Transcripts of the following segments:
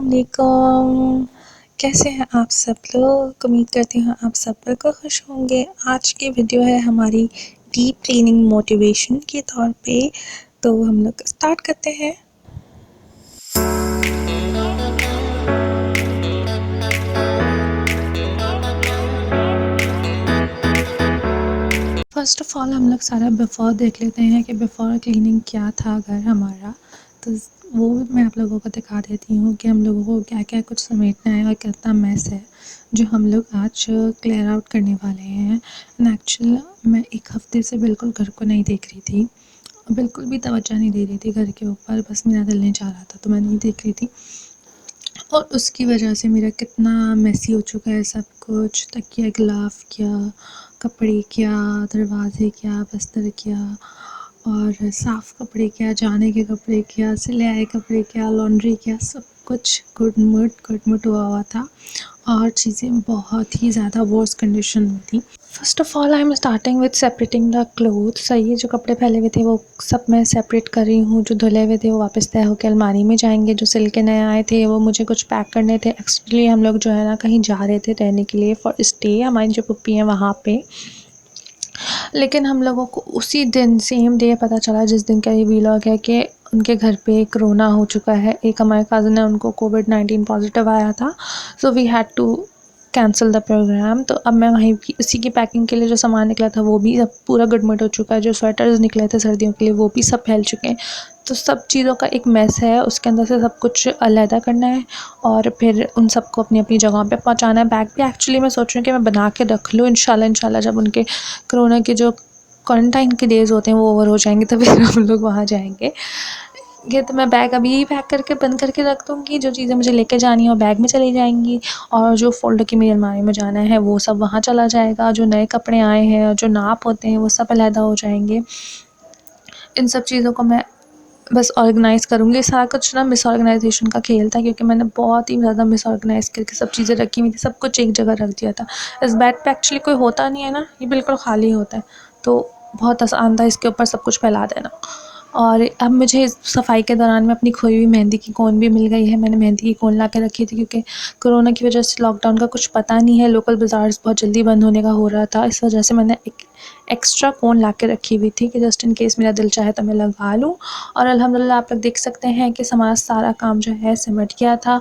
अस्सलाम वालेकुम। कैसे हैं आप सब लोग? उम्मीद करती हूँ आप सब बिल्कुल खुश होंगे। आज की वीडियो है हमारी डीप क्लीनिंग मोटिवेशन के तौर पे, तो हम लोग स्टार्ट करते हैं। फ़र्स्ट ऑफ़ ऑल हम लोग सारा बिफ़ोर देख लेते हैं कि बिफ़ोर क्लीनिंग क्या था घर हमारा। तो वो मैं आप लोगों को दिखा देती हूँ कि हम लोगों को क्या-क्या कुछ समेटना है और कितना मेस है, जो हम लोग आज क्लियर आउट करने वाले हैं। एंड एक्चुअल मैं 1 हफ़्ते से बिल्कुल घर को नहीं देख रही थी, बिल्कुल भी तवज्जो नहीं दे रही थी घर के ऊपर, बस मेरा दिल नहीं चाह रहा था, तो मैं नहीं देख रही थी। और उसकी वजह से मेरा कितना मेसी हो चुका है सब कुछ। तकिया गिलाफ़ क्या, कपड़े क्या, दरवाज़े क्या, बिस्तर क्या, और साफ़ कपड़े क्या, जाने के कपड़े क्या, सिले आए कपड़े क्या, लॉन्ड्री क्या, सब कुछ गुट-मुट हुआ था और चीज़ें बहुत ही ज़्यादा वर्स्ट कंडीशन में थी। First of all I am starting with separating the clothes. ये जो कपड़े फैले हुए थे वो सब मैं सेपरेट कर रही हूँ। जो धुले हुए थे वो वापस तय होकर अलमारी में जाएंगे, जो सिल के नए आए थे वो मुझे कुछ पैक करने थे। एक्चुअली हम लोग जो है ना कहीं जा रहे थे रहने के लिए फॉर स्टे, हमारी जो पुप्पी हैं वहाँ पे। लेकिन हम लोगों को उसी दिन सेम डे पता चला जिस दिन का ये व्लॉग है कि उनके घर पे कोरोना हो चुका है। एक हमारे कज़न है, उनको कोविड-19 पॉजिटिव आया था, so we had to cancel the programme. तो अब मैं वहीं की उसी की पैकिंग के लिए जो सामान निकला था वो भी अब पूरा गुडमुट हो चुका है। जो स्वेटर्स निकले थे सर्दियों के लिए वो भी सब फैल चुके हैं। तो सब चीज़ों का एक मेस है, उसके अंदर से सब कुछ अलहदा करना है और फिर उन सबको अपनी-अपनी जगहों पे पहुँचाना है। बैग भी एक्चुअली मैं सोच रही हूँ कि मैं बना के रख लूँ, इंशाल्लाह जब उनके कोरोना के जो क्वारंटाइन के डेज़ होते हैं वो ओवर हो जाएंगे तो फिर हम लोग वहाँ जाएंगे। ये तो मैं बैग अभी ही पैक करके बंद करके रख दूँगी। जो चीज़ें मुझे लेके जानी है वो बैग में चली जाएंगी और जो फ़ोल्डर की मेरी अलमारी में जाना है वो सब वहाँ चला जाएगा। जो नए कपड़े आए हैं, जो नाप होते हैं वो सब अलहदा हो जाएंगे। इन सब चीज़ों को मैं बस ऑर्गेनाइज़ करूँगी। सारा कुछ ना मिसऑर्गेनाइज़ेशन का खेल था, क्योंकि मैंने बहुत ही ज़्यादा मिसऑर्गेनाइज़ करके सब चीज़ें रखी हुई थी, सब कुछ एक जगह रख दिया था। इस बेड पे एक्चुअली कोई होता नहीं है ना, ये बिल्कुल खाली होता है, तो बहुत आसान था इसके ऊपर सब कुछ फैला देना। और अब मुझे इस सफाई के दौरान में अपनी खोई हुई मेहंदी की कोन भी मिल गई है। मैंने मेहंदी की कोन ला के रखी थी, क्योंकि कोरोना की वजह से लॉकडाउन का कुछ पता नहीं है, लोकल बाज़ार्स बहुत जल्दी बंद होने का हो रहा था, इस वजह से मैंने एक एक्स्ट्रा कोन ला के रखी हुई थी कि जस्ट इन केस मेरा दिल चाहे तो मैं लगा लूँ। और अल्हम्दुलिल्लाह आप लोग देख सकते हैं कि हमारा सारा काम जो है सिमट गया था।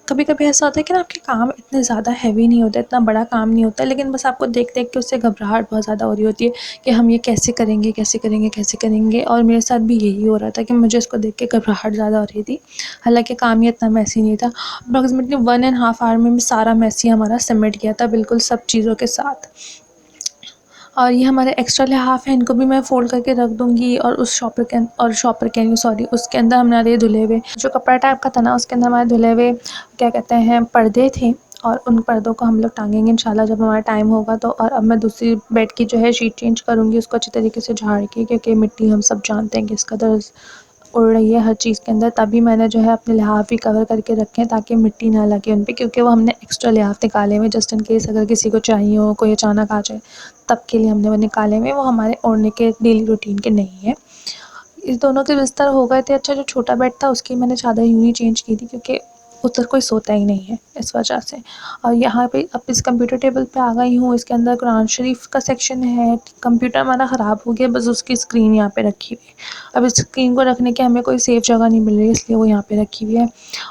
कभी कभी ऐसा होता है कि ना आपके काम इतने ज़्यादा हैवी नहीं होते, इतना बड़ा काम नहीं होता, लेकिन बस आपको देख देख के उससे घबराहट बहुत ज़्यादा हो रही होती है कि हम ये कैसे करेंगे कैसे करेंगे कैसे करेंगे। और मेरे साथ भी यही हो रहा था कि मुझे इसको देख के घबराहट ज़्यादा हो रही थी। हालांकि काम ये इतना मैसी नहीं था। अप्रॉक्सीमेटली 1.5 आवर में सारा मैसी हमारा सिमट गया था बिल्कुल सब चीज़ों के साथ। और ये हमारे एक्स्ट्रा लिहाफ़ हैं, इनको भी मैं फ़ोल्ड करके रख दूँगी। और उस शॉपर कह रही हूँ, सॉरी, उसके अंदर हमारे धुले हुए जो कपड़ा टाइप का था ना, उसके अंदर हमारे धुले हुए क्या कहते हैं पर्दे थे, और उन पर्दों को हम लोग टांगेंगे इंशाल्लाह जब हमारा टाइम होगा तो। और अब मैं दूसरी बेड की जो है शीट चेंज करूँगी, उसको अच्छी तरीके से झाड़ के, क्योंकि मिट्टी हम सब जानते हैं कि इसका दर्द उड़ रही है हर चीज़ के अंदर। तभी मैंने जो है अपने लिहाफ़ भी कवर करके रखे हैं ताकि मिट्टी ना लगे उन पे, क्योंकि वो हमने एक्स्ट्रा लिहाफ़ निकाले हुए जस्ट इन केस अगर किसी को चाहिए हो, कोई अचानक आ जाए, तब के लिए हमने वो निकाले हुए। वो हमारे ओढ़ने के डेली रूटीन के नहीं है। इस दोनों के बिस्तर हो गए थे। अच्छा, जो छोटा बेड था उसकी मैंने चादर यूँ ही चेंज की थी, क्योंकि उधर कोई सोता ही नहीं है इस वजह से। और यहाँ पे अब इस कंप्यूटर टेबल पे आ गई हूँ, इसके अंदर कुरान शरीफ का सेक्शन है। कंप्यूटर हमारा ख़राब हो गया, बस उसकी स्क्रीन यहाँ पे रखी हुई है। अब इस स्क्रीन को रखने के हमें कोई सेफ़ जगह नहीं मिल रही, इसलिए वो यहाँ पे रखी हुई है।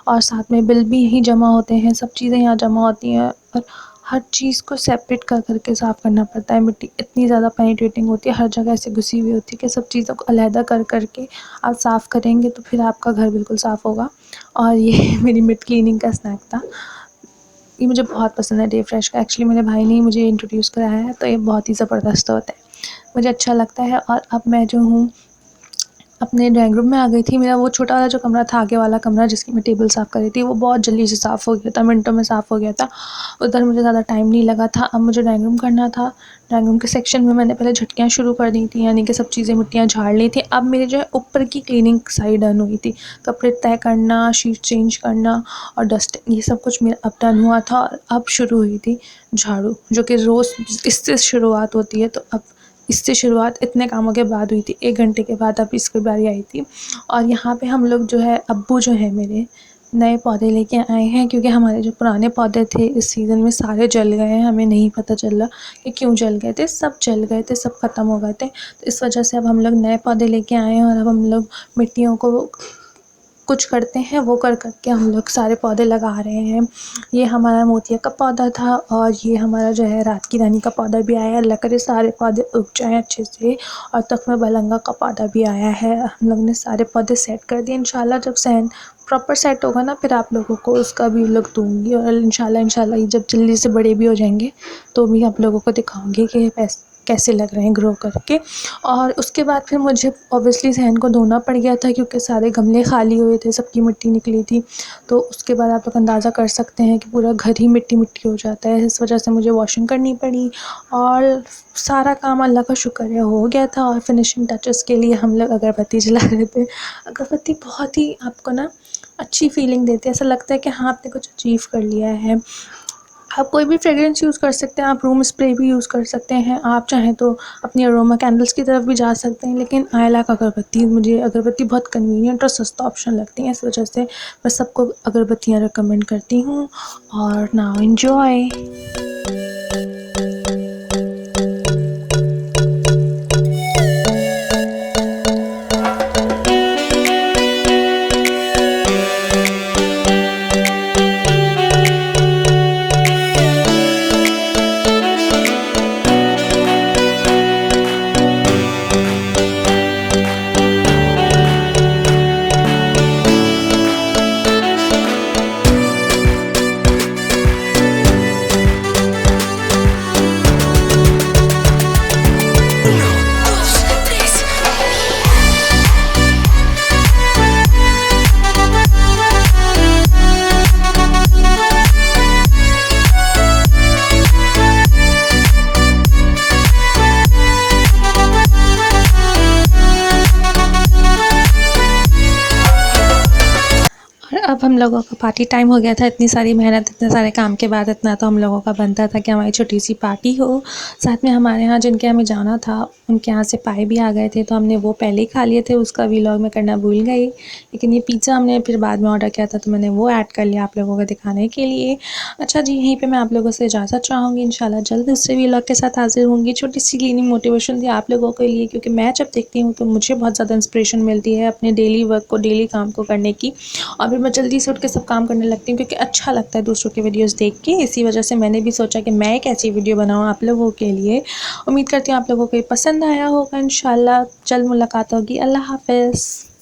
और साथ में बिल भी यहीं जमा होते हैं, सब चीज़ें यहाँ जमा होती हैं, और हर चीज़ को सेपरेट कर करके साफ़ करना पड़ता है। मिट्टी इतनी ज़्यादा पेनिट्रेटिंग होती है, हर जगह ऐसे घुसी हुई होती है कि सब चीज़ों को अलहदा कर करके आप साफ़ करेंगे तो फिर आपका घर बिल्कुल साफ़ होगा। और ये मेरी मिड क्लीनिंग का स्नैक था। ये मुझे बहुत पसंद है डे फ्रेश का। एक्चुअली मेरे भाई ने ही मुझे इंट्रोड्यूस कराया है, तो ये बहुत ही ज़बरदस्त होता है, मुझे अच्छा लगता है। और अब मैं जो हूँ अपने ड्राइंग रूम में आ गई थी। मेरा वो छोटा वाला जो कमरा था, आगे वाला कमरा जिसकी मैं टेबल साफ़ कर रही थी, वो बहुत जल्दी से साफ़ हो गया था, मिनटों में साफ़ हो गया था। उधर मुझे ज़्यादा टाइम नहीं लगा था। अब मुझे ड्राइंग रूम करना था। ड्राइंग रूम के सेक्शन में मैंने पहले झटकियाँ शुरू कर दी थी, यानी कि सब चीज़ें मिट्टियाँ झाड़ ली थी। अब मेरी जो है ऊपर की क्लीनिंग सारी डन हुई थी, कपड़े तय करना, शीट चेंज करना और डस्टिंग, ये सब कुछ मेरा अब डन हुआ था। और अब शुरू हुई थी झाड़ू, जो कि रोज़ इससे शुरुआत होती है, तो अब इससे शुरुआत इतने कामों के बाद हुई थी। 1 घंटे के बाद अब इसकी बारी आई थी। और यहाँ पे हम लोग जो है, अब्बू जो है मेरे, नए पौधे लेके आए हैं, क्योंकि हमारे जो पुराने पौधे थे इस सीज़न में सारे जल गए हैं। हमें नहीं पता चला कि क्यों जल गए थे, सब जल गए थे, सब ख़त्म हो गए थे। तो इस वजह से अब हम लोग नए पौधे लेके आए हैं और अब हम लोग मिट्टियों को कुछ करते हैं, वो कर के हम लोग सारे पौधे लगा रहे हैं। ये हमारा मोतिया का पौधा था और ये हमारा जो है रात की रानी का पौधा भी आया है। अल्लाह करे सारे पौधे उग जाएँ अच्छे से। और तख्मे बलंगा का पौधा भी आया है। हम लोग ने सारे पौधे सेट कर दिए। इंशाल्लाह जब प्रॉपर सेट होगा ना, फिर आप लोगों को उसका भी लुक दूँगी। और इंशाल्लाह ये जब जल्दी से बड़े भी हो जाएंगे तो भी आप लोगों को दिखाऊंगी कि कैसे लग रहे हैं ग्रो करके। और उसके बाद फिर मुझे ऑब्वियसली सहन को धोना पड़ गया था, क्योंकि सारे गमले खाली हुए थे, सबकी मिट्टी निकली थी। तो उसके बाद आप लोग अंदाज़ा कर सकते हैं कि पूरा घर ही मिट्टी मिट्टी हो जाता है। इस वजह से मुझे वॉशिंग करनी पड़ी और सारा काम अल्लाह का शुक्र है हो गया था। और फिनिशिंग टचेस के लिए हम लोग अगरबत्ती जला रहे थे। अगरबत्ती बहुत ही आपको ना अच्छी फीलिंग देती है, ऐसा लगता है कि हाँ आपने कुछ अचीव कर लिया है। आप कोई भी फ्रेगरेंस यूज़ कर सकते हैं, आप रूम स्प्रे भी यूज़ कर सकते हैं, आप चाहें तो अपनी अरोमा कैंडल्स की तरफ भी जा सकते हैं। लेकिन आई लाइक अगरबत्ती, मुझे अगरबत्ती बहुत कन्वीनियंट और सस्ता ऑप्शन लगती है। इस वजह से मैं सबको अगरबत्तियाँ रिकमेंड करती हूँ। और नाउ एन्जॉय। और अब हम लोगों का पार्टी टाइम हो गया था। इतनी सारी मेहनत, इतने सारे काम के बाद इतना तो हम लोगों का बनता था कि हमारी छोटी सी पार्टी हो। साथ में हमारे यहाँ जिनके हमें जाना था उनके यहाँ से पाए भी आ गए थे, तो हमने वो पहले ही खा लिए थे। उसका व्लॉग मैं करना भूल गई, लेकिन ये पिज़्ज़ा हमने फिर बाद में ऑर्डर किया था, तो मैंने वो ऐड कर लिया आप लोगों को दिखाने के लिए। अच्छा जी, यहीं पर मैं आप लोगों से इजाज़त चाहूँगी। इंशाल्लाह जल्द दूसरे व्लॉग के साथ हाजिर होंगी। छोटी सी क्लीनिंग मोटिवेशन थी आप लोगों के लिए, क्योंकि मैं जब देखती हूँ तो मुझे बहुत ज़्यादा इंस्पिरेशन मिलती है अपने डेली वर्क को, डेली काम को करने की। और फिर मैं जल्दी से उठ के सब काम करने लगती हूँ, क्योंकि अच्छा लगता है दूसरों के वीडियोस देख के। इसी वजह से मैंने भी सोचा कि मैं एक ऐसी वीडियो बनाऊँ आप लोगों के लिए। उम्मीद करती हूँ आप लोगों को ये पसंद आया होगा। इंशाल्लाह जल्द मुलाकात होगी। अल्लाह हाफ़िज़।